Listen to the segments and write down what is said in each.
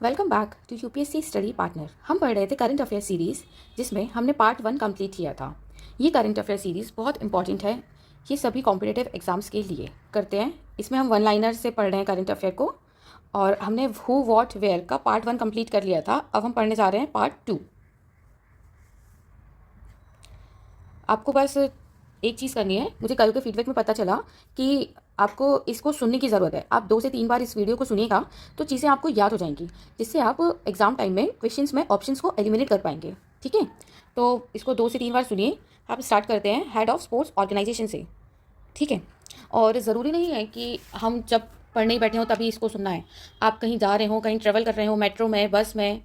Welcome back to UPSC study partner. हम पढ़ रहे थे करंट अफेयर सीरीज़, जिसमें हमने पार्ट 1 कंप्लीट किया था। ये करंट अफेयर सीरीज़ बहुत इंपॉर्टेंट है, ये सभी कॉम्पिटिटिव एग्जाम्स के लिए करते हैं। इसमें हम वन लाइनर से पढ़ रहे हैं करंट अफेयर को, और हमने हु वॉट वेयर का पार्ट 1 कंप्लीट कर लिया था। अब हम पढ़ने जा रहे हैं पार्ट 2। आपको बस एक चीज़ करनी है। मुझे कल के फीडबैक में पता चला कि आपको इसको सुनने की ज़रूरत है। आप 2 से 3 बार इस वीडियो को सुनिएगा तो चीज़ें आपको याद हो जाएंगी, जिससे आप एग्ज़ाम टाइम में क्वेश्चंस में ऑप्शंस को एलिमिनेट कर पाएंगे। ठीक है, तो इसको 2 से 3 बार सुनिए। आप स्टार्ट करते हैं हेड ऑफ स्पोर्ट्स ऑर्गेनाइजेशन से। ठीक है, और ज़रूरी नहीं है कि हम जब पढ़ने ही बैठे हों तभी इसको सुनना है। आप कहीं जा रहे हो, कहीं ट्रेवल कर रहे हो, मेट्रो में, बस में,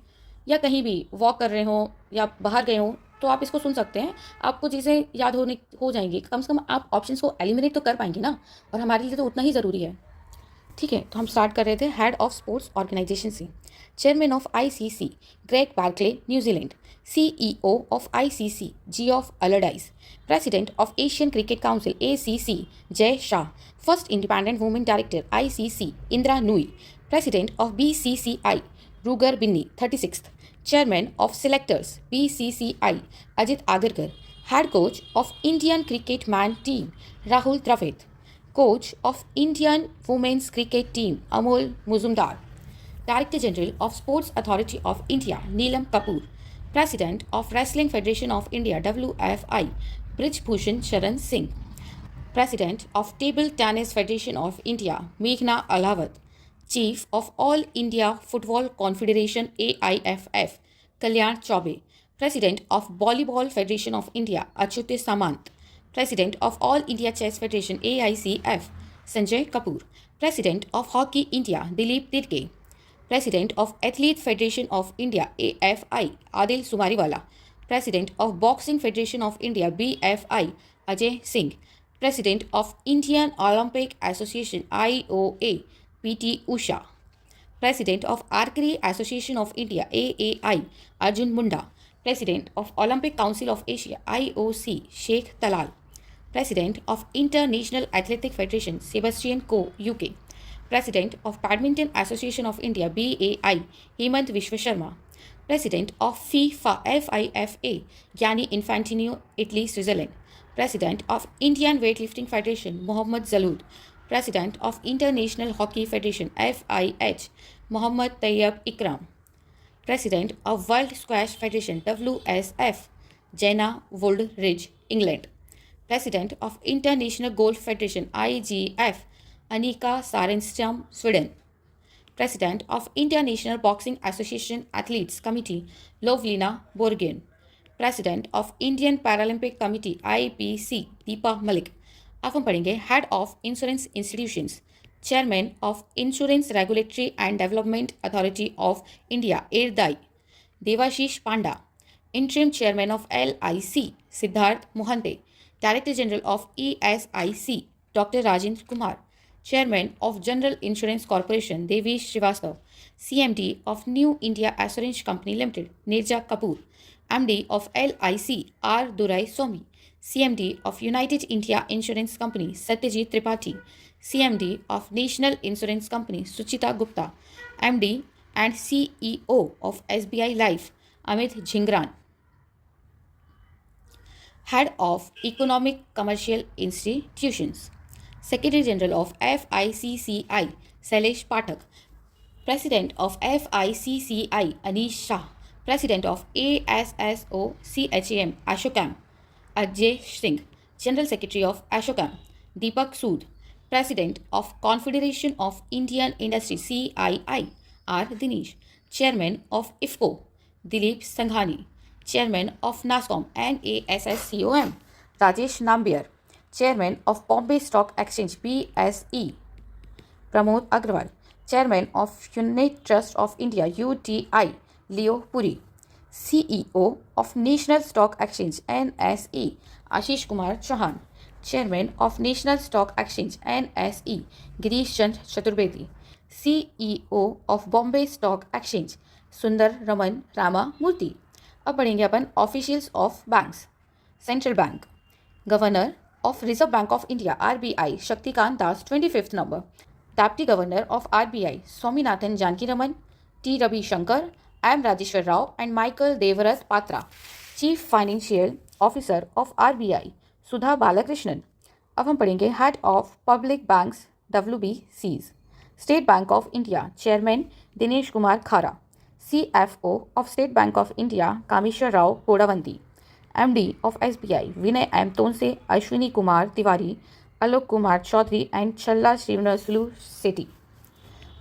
या कहीं भी वॉक कर रहे हो या बाहर गए हो, तो आप इसको सुन सकते हैं। आपको चीज़ें याद हो जाएंगी। कम से कम आप ऑप्शंस को एलिमिनेट तो कर पाएंगे ना, और हमारे लिए तो उतना ही ज़रूरी है। ठीक है, तो हम स्टार्ट कर रहे थे हेड ऑफ स्पोर्ट्स ऑर्गेनाइजेशन से। Chairman of ICC Greg Barclay, New Zealand. CEO of ICC Geoff Allardice. President of Asian cricket council ACC Jay Shah. First independent women director ICC Indira Nooyi. President of BCCI Roger Binny 36th। Chairman of Selectors BCCI Ajit Agarkar. Head coach of Indian cricket man team Rahul Dravid. Coach of Indian women's cricket team Amol Muzumdar. Director General of Sports Authority of India Neelam Kapoor. President of Wrestling Federation of India WFI Brij Bhushan Sharan Singh. President of Table Tennis Federation of India Meghna Alawat. Chief of All India Football Confederation AIFF Kalyan Chaube. President of Volleyball Federation of India Achyut Samant. President of All India Chess Federation AICF Sanjay Kapoor. President of Hockey India Dilip Tirke. President of Athlete Federation of India AFI Adil Sumariwala. President of Boxing Federation of India BFI Ajay Singh. President of Indian Olympic Association IOA PT Usha. President of Archery Association of India AAI Arjun Munda. President of Olympic Council of Asia IOC Sheikh Talal. President of International Athletic Federation Sebastian Coe UK. President of Badminton Association of India BAI Hemant Vishwasharma. President of FIFA Gianni Infantino Italy Switzerland. President of Indian Weightlifting Federation Mohammad Zalood. President of International Hockey Federation FIH Mohammad Tayyab Ikram. President of World Squash Federation WSF Jenna Woldridge, England. President of International Golf Federation IGF Annika Sarenström, Sweden. President of International Boxing Association Athletes Committee Lovlina Borgen. President of Indian Paralympic Committee IPC Deepa Malik. अब हम पढ़ेंगे head of insurance institutions. Chairman of insurance regulatory and development authority of India IRDAI Debashish Panda. Interim chairman of LIC Siddhartha Mohanty. Director general of ESIC doctor Rajendra Kumar. Chairman of General Insurance Corporation Devesh Srivastava. CMD of New India Assurance Company Limited Neerja Kapoor. MD of LIC R Durai Swamy. CMD of United India Insurance Company Satyajit Tripathi. CMD of National Insurance Company Suchita Gupta. MD and CEO of SBI Life Amit Jhingran. Head of Economic Commercial Institutions. Secretary General of FICCI Sailesh Pathak. President of FICCI Anish Shah. President of ASSO CHAM Ashokam Ajay Singh. General Secretary of Ashokam Deepak Sood. President of Confederation of Indian Industry CII R Dinesh. Chairman of IFCO Dilip Sanghani. Chairman of NASSCOM NASSCOM Rajesh Nambiar. Chairman of Bombay Stock Exchange BSE Pramod Agrawal. Chairman of Unit Trust of India UTI Leo Puri. CEO of National Stock Exchange NSE Ashish Kumar Chauhan. Chairman of National Stock Exchange NSE Girish Chand Chaturvedi. CEO of Bombay Stock Exchange Sundar Raman Rama Murthy. अब पढ़ेंगे अपन officials of banks. Central bank governor of Reserve Bank of India RBI Shaktikanta Das 25th number. Deputy governor of RBI Swaminathan Janaki Raman T. Ravi Shankar, M. Rajeshwar Rao, and Michael Devarat Patra. Chief Financial Officer of RBI, Sudha Balakrishnan. अब हम पढ़ेंगे head of public banks WBCs. State bank of India chairman Dinesh Kumar खारा. CFO of State Bank of India Kameshwar Rao कोडावंती. MD of SBI Vinay M. तोनसे, Ashwini Kumar Tiwari, Alok Kumar Chaudhary, and Challa Srinivasulu Sethi.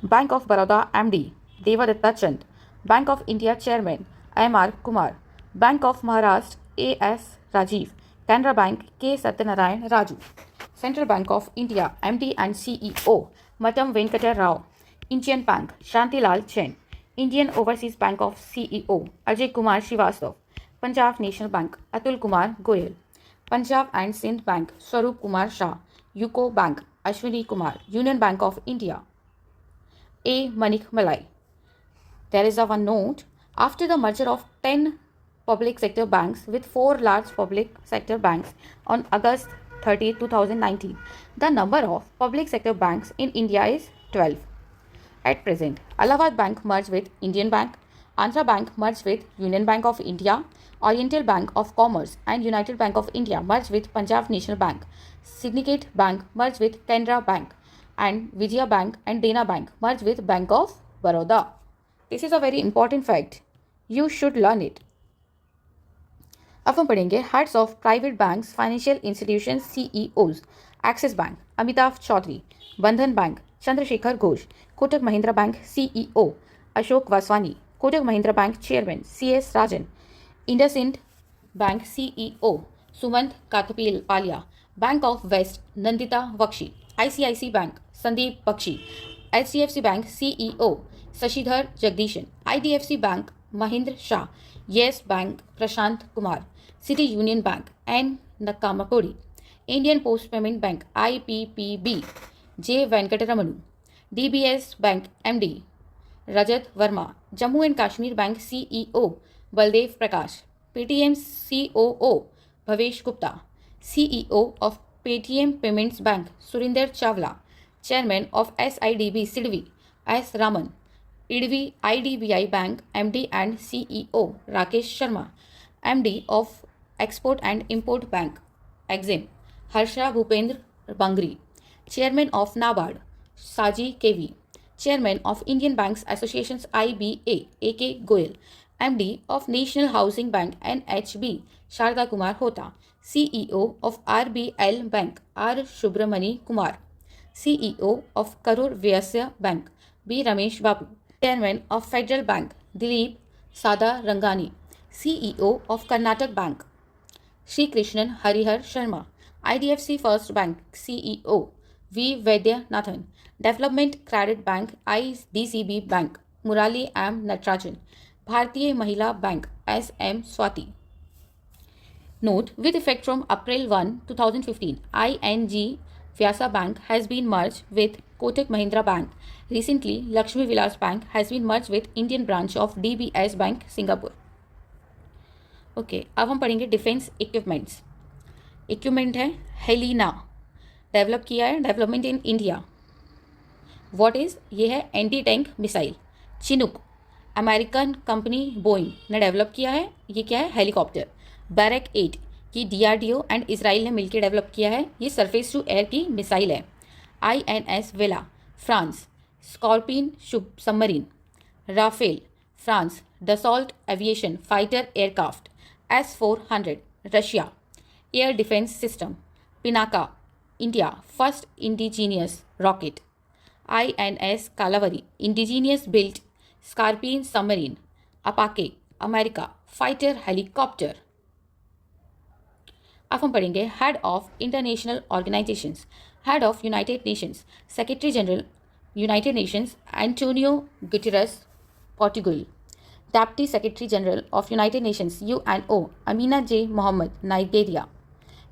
Bank of Baroda MD Devadatta Chand. Bank of India Chairman M.R. Kumar. Bank of Maharashtra A.S. Rajiv. Canara Bank K. Satyanarayan Raju. Central Bank of India MD and CEO Matam Venkata Rao. Indian Bank Shantilal Chen. Indian Overseas Bank of CEO Ajay Kumar Srivastav. Punjab National Bank Atul Kumar Goyal. Punjab and Sindh Bank Swaroop Kumar Shah. UCO Bank Ashwini Kumar. Union Bank of India A. Manik Malai. There is a one note. After the merger of 10 public sector banks with 4 large public sector banks on August 30, 2019, the number of public sector banks in India is 12. At present, Allahabad Bank merged with Indian Bank, Andhra Bank merged with Union Bank of India, Oriental Bank of Commerce and United Bank of India merged with Punjab National Bank, Syndicate Bank merged with Canara Bank, and Vijaya Bank and Dena Bank merged with Bank of Baroda. This is a very important fact. You should learn it. अब हम पढ़ेंगे heads of private banks financial institution CEOs. Axis Bank Amitabh Chaudhry. Bandhan Bank Chandrashekhar Ghosh. Kotak Mahindra Bank CEO Ashok Vaswani. Kotak Mahindra Bank chairman CS Rajan. IndusInd Bank CEO Sumant Kathpalia. Bank of West Nandita Bakshi. ICICI Bank Sandeep Bakhshi. HDFC Bank CEO Sashidhar Jagdishan. IDFC Bank Mahendra Shah. Yes Bank Prashant Kumar. City Union Bank N. Nakkamkodi. Indian Post Payment Bank IPPB J. वेंकटरमणु. DBS bank MD Rajat Verma. Jammu and Kashmir bank CEO Baldev Prakash. Paytm COO Bhavesh Gupta. CEO of Paytm payments bank Surinder Chawla. Chairman of SIDB सिडवी S. Raman. IDBI bank MD and CEO Rakesh Sharma. MD of export and import bank EXIM Harsha Bhupendra Bangri. Chairman of NABARD साजी KV. Chairman of Indian banks associations IBA AK Goyal. MD of national housing bank NHB Sharda Kumar होता. CEO of RBL Bank R. Subramani Kumar. CEO of Karur Vysya Bank B. Ramesh Babu. Chairman of Federal Bank Dilip Sadarangani. CEO of Karnataka Bank Shri Krishnan Harihara Sharma. IDFC first bank CEO V. Vaidyanathan. Development credit bank IDCB bank Murali M. Natarajan. Bharatiya Mahila Bank SM Swati. Note, with effect from April 1, 2015, ING Vyasa Bank has been merged with Kotak Mahindra Bank. Recently, Lakshmi Vilas Bank has been merged with Indian branch of DBS Bank, Singapore. Okay अब हम पढ़ेंगे defence equipments. Equipment है Helena. Develop किया है development in India. What is ये है anti tank missile. Chinook American company Boeing ने develop किया है. ये क्या है हेलीकॉप्टर. बैरक 8 की DRDO एंड इसराइल ने मिलकर डेवलप किया है. ये सरफेस टू एयर की मिसाइल है. INS Vela France. Scorpion submarine. Rafale France. Dassault Aviation fighter aircraft. S-400 Russia. Air defence system. Pinaka India first indigenous rocket. INS Kalvari indigenous built Scorpion submarine. Apache America fighter helicopter. अब हम पढ़ेंगे head of international organisations. Head of United Nations secretary general United Nations Antonio Guterres Portugal. Deputy Secretary General of United Nations UNO Amina J. Mohammed Nigeria.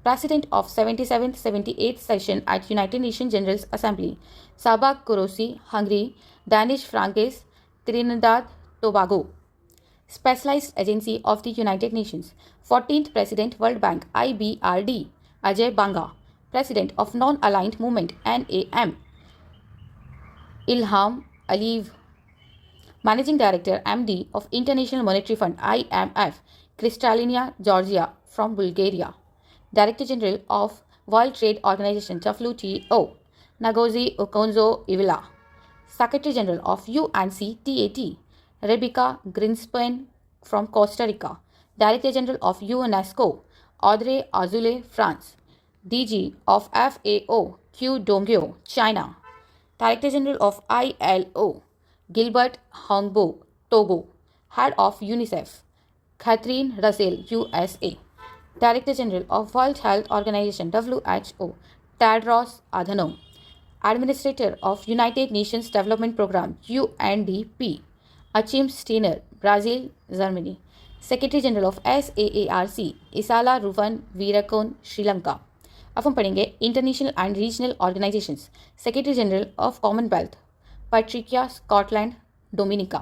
President of 77th 78th session at United Nations General Assembly Sabah Kurosi Hungary. Danish Frankes Trinidad Tobago. Specialized Agency of the United Nations 14th President World Bank IBRD Ajay Banga. President of Non-Aligned Movement NAM Ilham Aliyev. Managing Director MD of International Monetary Fund IMF, Kristalina Georgia from Bulgaria. Director General of World Trade Organization WTO, Ngozi Okonjo-Iweala. Secretary General of UNCTAD, Rebecca Greenspan from Costa Rica. Director General of UNESCO, Audrey Azoulay, France. DG of FAO, Q Dongyo, China. Director General of ILO, Gilbert Hongbo, Togo. Head of UNICEF, Catherine Russell, USA. Director General of World Health Organization WHO, Tedros Adhanom. Administrator of United Nations Development Programme UNDP, Achim Steiner, Brazil, Germany. Secretary General of SAARC, Isala Ruvan Veerakoon, Sri Lanka. अब हम पढ़ेंगे international and regional organisations. Secretary general of Commonwealth, Patricia Scotland, Dominica.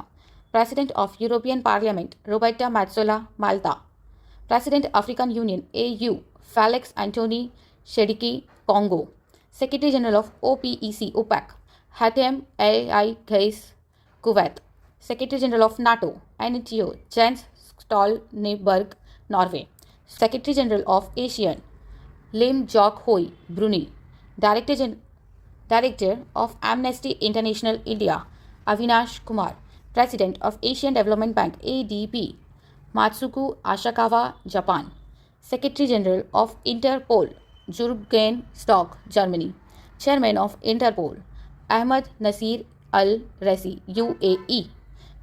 President of European Parliament, Roberta Metsola, Malta. President African Union AU, Felix Antoine शेडिकी, Congo. Secretary general of OPEC, OPEC, Haitham AI Gais, Kuwait. Secretary general of NATO, NATO, Jens Stoltenberg, Norway. Secretary general of ASEAN, Lim Jok Hoi, Brunei. Director of Amnesty International India, Avinash Kumar. President of Asian Development Bank ADB, Matsuko Ashikawa, Japan. Secretary General of Interpol, Jürgen Stock, Germany. Chairman of Interpol, Ahmad Nasir Al Raisi, UAE.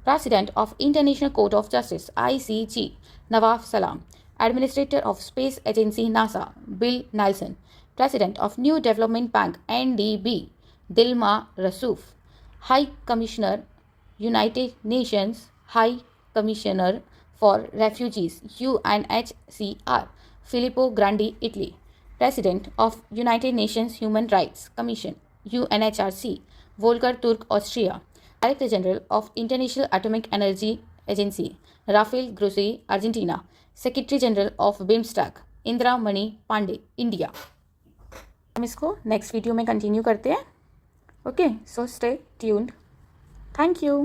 President of International Court of Justice ICJ, Nawaf Salam. Administrator of Space Agency NASA, Bill Nelson. President of New Development Bank NDB, Dilma Rousseff. High Commissioner, United Nations High Commissioner for Refugees, UNHCR, Filippo Grandi, Italy. President of United Nations Human Rights Commission, UNHRC, Volker Turk, Austria. Director General of International Atomic Energy Agency, Rafael Grossi, Argentina. Secretary general of BIMSTEC, Indira Mani Pandey, India. हम इसको next video में continue करते हैं. Okay, so stay tuned. Thank you.